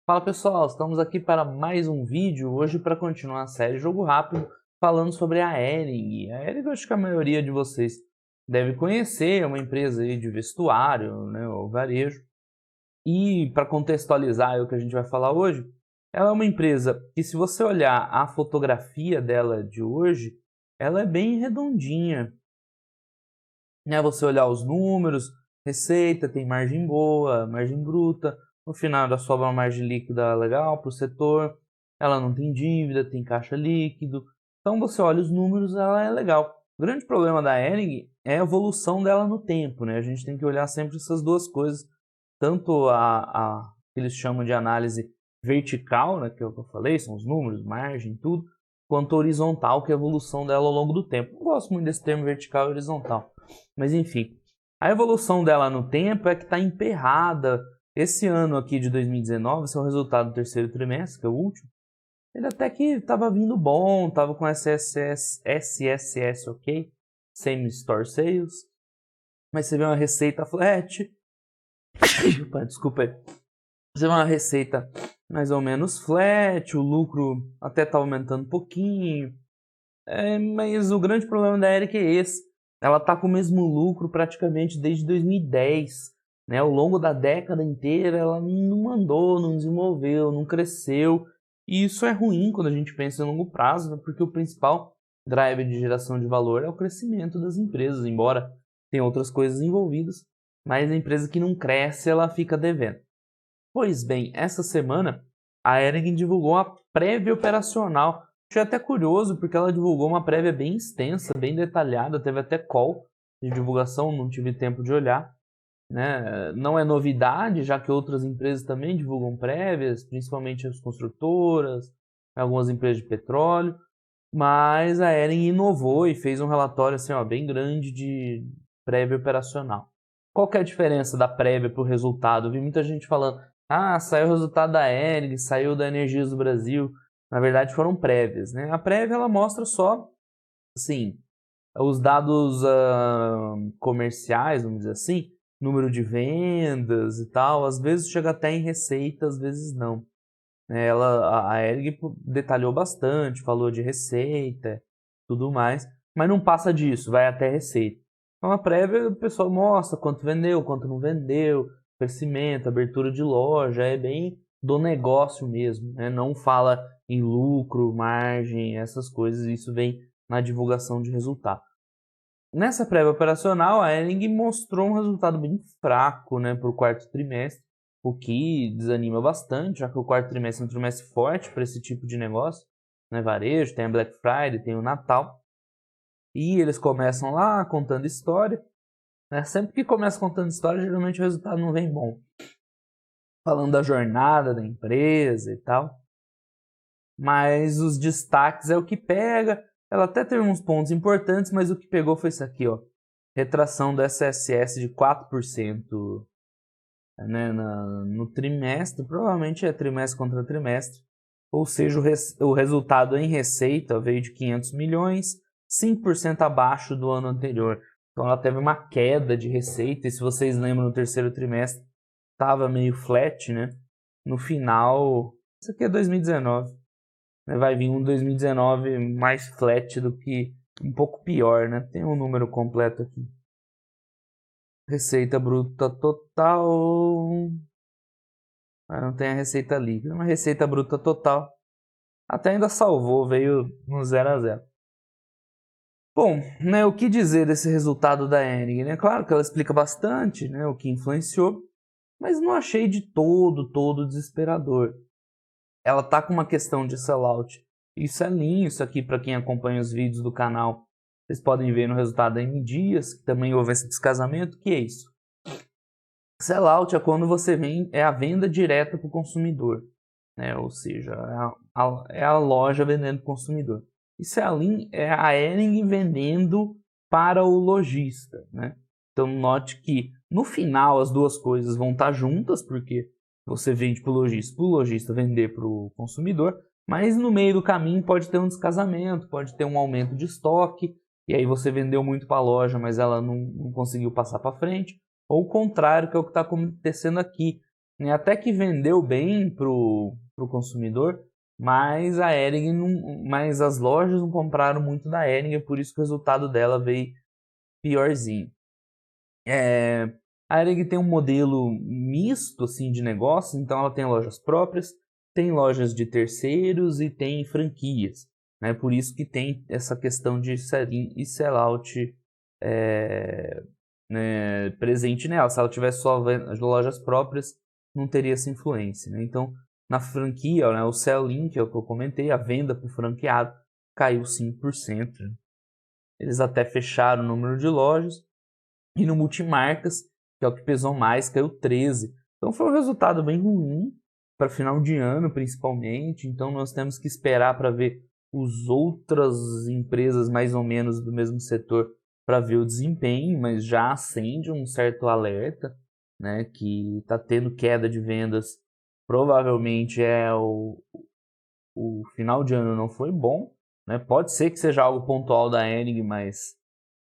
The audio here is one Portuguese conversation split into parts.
Fala pessoal, estamos aqui para mais um vídeo, hoje para continuar a série Jogo Rápido, falando sobre a Hering. A Hering eu acho que a maioria de vocês deve conhecer, é uma empresa aí de vestuário, né, ou varejo. E para contextualizar o que a gente vai falar hoje, ela é uma empresa que, se você olhar a fotografia dela de hoje, ela é bem redondinha, né? Você olhar os números, receita, tem margem boa, margem bruta, no final ela sobra uma margem líquida legal para o setor, ela não tem dívida, tem caixa líquido, então você olha os números, ela é legal. O grande problema da Hering é a evolução dela no tempo, né? A gente tem que olhar sempre essas duas coisas, tanto a que eles chamam de análise vertical, né, que é o que eu falei, são os números, margem, tudo, quanto horizontal, que é a evolução dela ao longo do tempo. Não gosto muito desse termo vertical e horizontal, mas enfim. A evolução dela no tempo é que está emperrada. Esse ano aqui de 2019, esse é o resultado do terceiro trimestre, que é o último, ele até que estava vindo bom, estava com SSS ok, Same Store Sales, mas você vê uma receita flat, desculpa aí, você vê uma receita mais ou menos flat, o lucro até está aumentando um pouquinho, mas o grande problema da Eric é esse. Ela está com o mesmo lucro praticamente desde 2010. Né? Ao longo da década inteira ela não andou, não desenvolveu, não cresceu. E isso é ruim quando a gente pensa em longo prazo, né? Porque o principal driver de geração de valor é o crescimento das empresas, embora tenha outras coisas envolvidas. Mas a empresa que não cresce, ela fica devendo. Pois bem, essa semana a Hering divulgou uma prévia operacional. Achei até curioso porque ela divulgou uma prévia bem extensa, bem detalhada, teve até call de divulgação, não tive tempo de olhar. Né? Não é novidade, já que outras empresas também divulgam prévias, principalmente as construtoras, algumas empresas de petróleo, mas a Hering inovou e fez um relatório assim, ó, bem grande de prévia operacional. Qual que é a diferença da prévia para o resultado? Eu vi muita gente falando, saiu o resultado da Hering, saiu da Energias do Brasil. Na verdade foram prévias, né? A prévia ela mostra só, assim, os dados comerciais, vamos dizer assim, número de vendas e tal, às vezes chega até em receita, às vezes não. A Hering detalhou bastante, falou de receita, tudo mais, mas não passa disso, vai até receita. Então a prévia o pessoal mostra quanto vendeu, quanto não vendeu, crescimento, abertura de loja, é bem do negócio mesmo, né? Não fala em lucro, margem, essas coisas, isso vem na divulgação de resultado. Nessa prévia operacional, a Hering mostrou um resultado bem fraco, né, para o quarto trimestre, o que desanima bastante, já que o quarto trimestre é um trimestre forte para esse tipo de negócio, né, varejo, tem a Black Friday, tem o Natal, e eles começam lá contando história, né, sempre que começa contando história, geralmente o resultado não vem bom, falando da jornada da empresa e tal, mas os destaques é o que pega. Ela até teve uns pontos importantes, mas o que pegou foi isso aqui, ó. Retração do SSS de 4%, né, no trimestre, provavelmente é trimestre contra trimestre, ou seja, o resultado em receita veio de 500 milhões, 5% abaixo do ano anterior. Então ela teve uma queda de receita, e se vocês lembram, no terceiro trimestre estava meio flat, né? No final, isso aqui é 2019, né? Vai vir um 2019 mais flat do que um pouco pior, né? Tem um número completo aqui. Receita bruta total. Não tem a receita líquida, mas receita bruta total. Até ainda salvou, veio no 0 a 0. Bom, né, o que dizer desse resultado da Hering? Né? Claro que ela explica bastante, né, o que influenciou, mas não achei de todo desesperador. Ela tá com uma questão de sellout. Isso é lindo, isso aqui para quem acompanha os vídeos do canal. Vocês podem ver no resultado da M Dias, que também houve esse descasamento. Que é isso? Sellout é quando você é a venda direta para o consumidor, né? Ou seja, é a loja vendendo para o consumidor. Isso é a Hering vendendo para o lojista, né? Então note que no final as duas coisas vão estar juntas, porque você vende para o lojista vender para o consumidor, mas no meio do caminho pode ter um descasamento, pode ter um aumento de estoque, e aí você vendeu muito para a loja, mas ela não conseguiu passar para frente. Ou o contrário, que é o que está acontecendo aqui. né, até que vendeu bem pro consumidor, mas a Hering mas as lojas não compraram muito da Hering, por isso que o resultado dela veio piorzinho. A Hering tem um modelo misto assim, de negócios, então ela tem lojas próprias, tem lojas de terceiros e tem franquias. Né? Por isso que tem essa questão de sell-in e sell-out né, presente nela. Se ela tivesse só lojas próprias, não teria essa influência. Né? Então, na franquia, né, o sell-in, que é o que eu comentei, a venda para o franqueado, caiu 5%. Eles até fecharam o número de lojas. E no multimarcas, que é o que pesou mais, caiu 13%. Então foi um resultado bem ruim para final de ano, principalmente. Então nós temos que esperar para ver as outras empresas mais ou menos do mesmo setor para ver o desempenho, mas já acende um certo alerta, né, que está tendo queda de vendas. Provavelmente o final de ano não foi bom, né? Pode ser que seja algo pontual da Hering, mas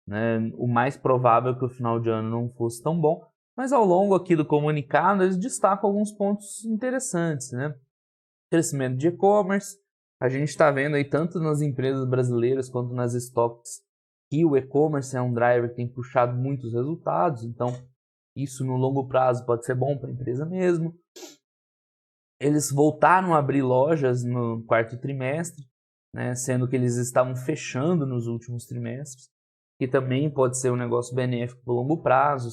né, o mais provável é que o final de ano não fosse tão bom. Mas ao longo aqui do comunicado, eles destacam alguns pontos interessantes, né? Crescimento de e-commerce. A gente está vendo aí tanto nas empresas brasileiras quanto nas stocks que o e-commerce é um driver que tem puxado muitos resultados. Então, isso no longo prazo pode ser bom para a empresa mesmo. Eles voltaram a abrir lojas no quarto trimestre, né, sendo que eles estavam fechando nos últimos trimestres, que também pode ser um negócio benéfico para o longo prazo.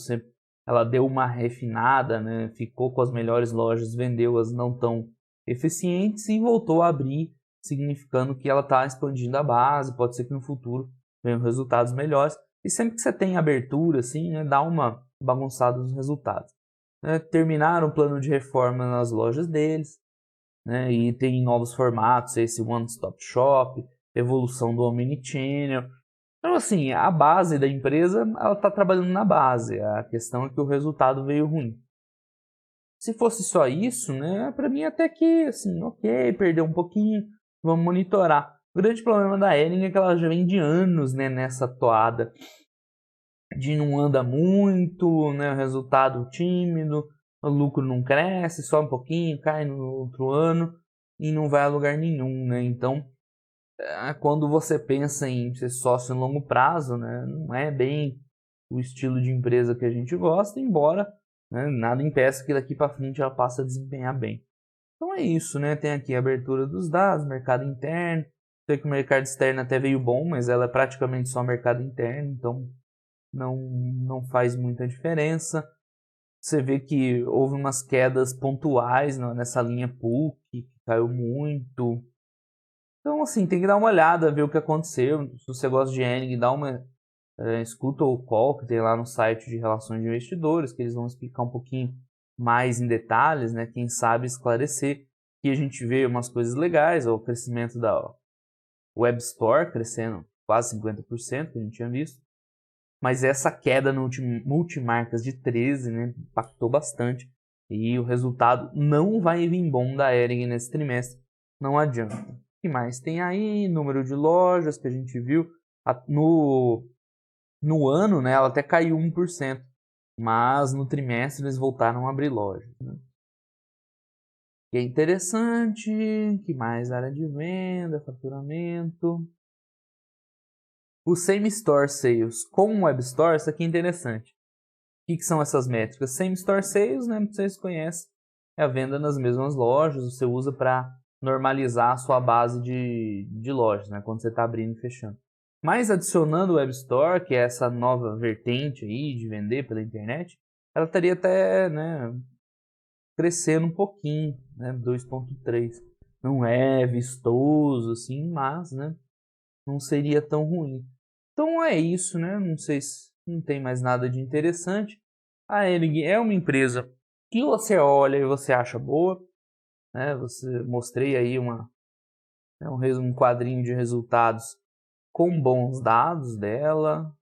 Ela deu uma refinada, né, ficou com as melhores lojas, vendeu as não tão eficientes e voltou a abrir, significando que ela está expandindo a base. Pode ser que no futuro venham resultados melhores. E sempre que você tem abertura, assim, né, dá uma bagunçada nos resultados. Terminaram o plano de reforma nas lojas deles, né, e tem novos formatos, esse One Stop Shop, evolução do Omnichannel. Então, assim, a base da empresa, ela está trabalhando na base. A questão é que o resultado veio ruim. Se fosse só isso, né, para mim até que, assim, ok, perdeu um pouquinho, vamos monitorar. O grande problema da Hering é que ela já vem de anos, né, nessa toada de não anda muito, né, resultado tímido, o lucro não cresce, só um pouquinho, cai no outro ano e não vai a lugar nenhum, né? Então, quando você pensa em ser sócio em longo prazo, né, não é bem o estilo de empresa que a gente gosta, embora, né, nada impeça que daqui para frente ela passe a desempenhar bem. Então é isso, né? Tem aqui a abertura dos dados, mercado interno. Sei que o mercado externo até veio bom, mas ela é praticamente só mercado interno, então não faz muita diferença. Você vê que houve umas quedas pontuais nessa linha PUC, que caiu muito. Então, assim, tem que dar uma olhada, ver o que aconteceu. Se você gosta de Hering, dá uma escuta o call que tem lá no site de relações de investidores, que eles vão explicar um pouquinho mais em detalhes, né? Quem sabe esclarecer. E a gente vê umas coisas legais, o crescimento da Web Store crescendo quase 50%, que a gente tinha visto. Mas essa queda no multimarcas de 13, né, impactou bastante. E o resultado não vai vir bom da Hering nesse trimestre. Não adianta. O que mais tem aí? Número de lojas que a gente viu. No ano, né, ela até caiu 1%. Mas no trimestre eles voltaram a abrir lojas. Né? Que é interessante. Que mais? Área de venda, faturamento. O Same Store Sales com o Web Store, isso aqui é interessante. O que são essas métricas? Same Store Sales, né, vocês conhecem, é a venda nas mesmas lojas, você usa para normalizar a sua base de lojas, né, quando você está abrindo e fechando. Mas adicionando o Web Store, que é essa nova vertente aí de vender pela internet, ela estaria até, né, crescendo um pouquinho, né, 2,3. Não é vistoso assim, mas, né, não seria tão ruim. Então é isso, né? Não sei se não tem mais nada de interessante. A Hering é uma empresa que você olha e você acha boa, né? Mostrei aí um quadrinho de resultados com bons dados dela.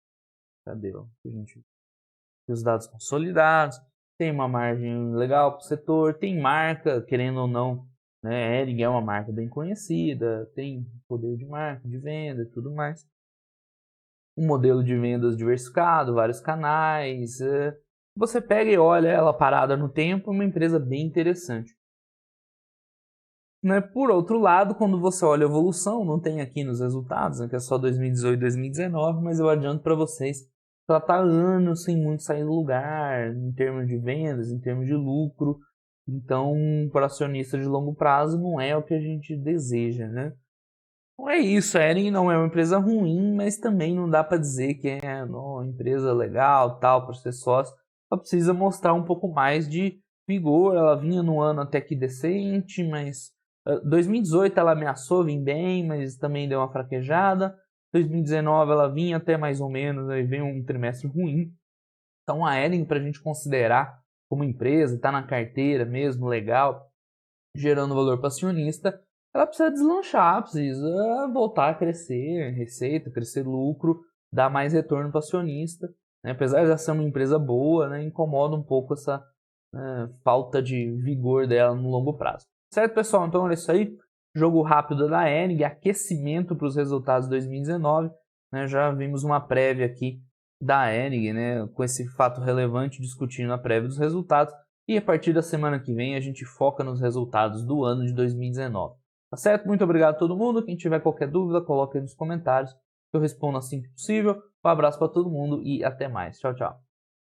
Cadê? Os dados consolidados. Tem uma margem legal para o setor, tem marca, querendo ou não, né? A Hering é uma marca bem conhecida, tem poder de marca, de venda e tudo mais. Um modelo de vendas diversificado, vários canais, Você pega e olha ela parada no tempo, é uma empresa bem interessante. Né? Por outro lado, quando você olha a evolução, não tem aqui nos resultados, né, que é só 2018 e 2019, mas eu adianto para vocês que ela está anos sem muito sair do lugar, em termos de vendas, em termos de lucro. Então, para acionista de longo prazo, não é o que a gente deseja, né? Então é isso, a Ering não é uma empresa ruim, mas também não dá para dizer que é uma empresa legal, tal, para ser sócio. Ela precisa mostrar um pouco mais de vigor. Ela vinha no ano até que decente, mas 2018 ela ameaçou vir bem, mas também deu uma fraquejada. 2019 ela vinha até mais ou menos, aí veio um trimestre ruim. Então a Ering, para a gente considerar como empresa, está na carteira mesmo, legal, gerando valor para acionista, ela precisa deslanchar, precisa voltar a crescer receita, crescer lucro, dar mais retorno para o acionista. Né? Apesar de ser uma empresa boa, né, incomoda um pouco essa falta de vigor dela no longo prazo. Certo, pessoal? Então é isso aí. Jogo rápido da Ering, aquecimento para os resultados de 2019. Né? Já vimos uma prévia aqui da Ering, né, com esse fato relevante, discutindo a prévia dos resultados. E a partir da semana que vem a gente foca nos resultados do ano de 2019. Tá certo? Muito obrigado a todo mundo. Quem tiver qualquer dúvida, coloque aí nos comentários. Eu respondo assim que possível. Um abraço para todo mundo e até mais. Tchau, tchau.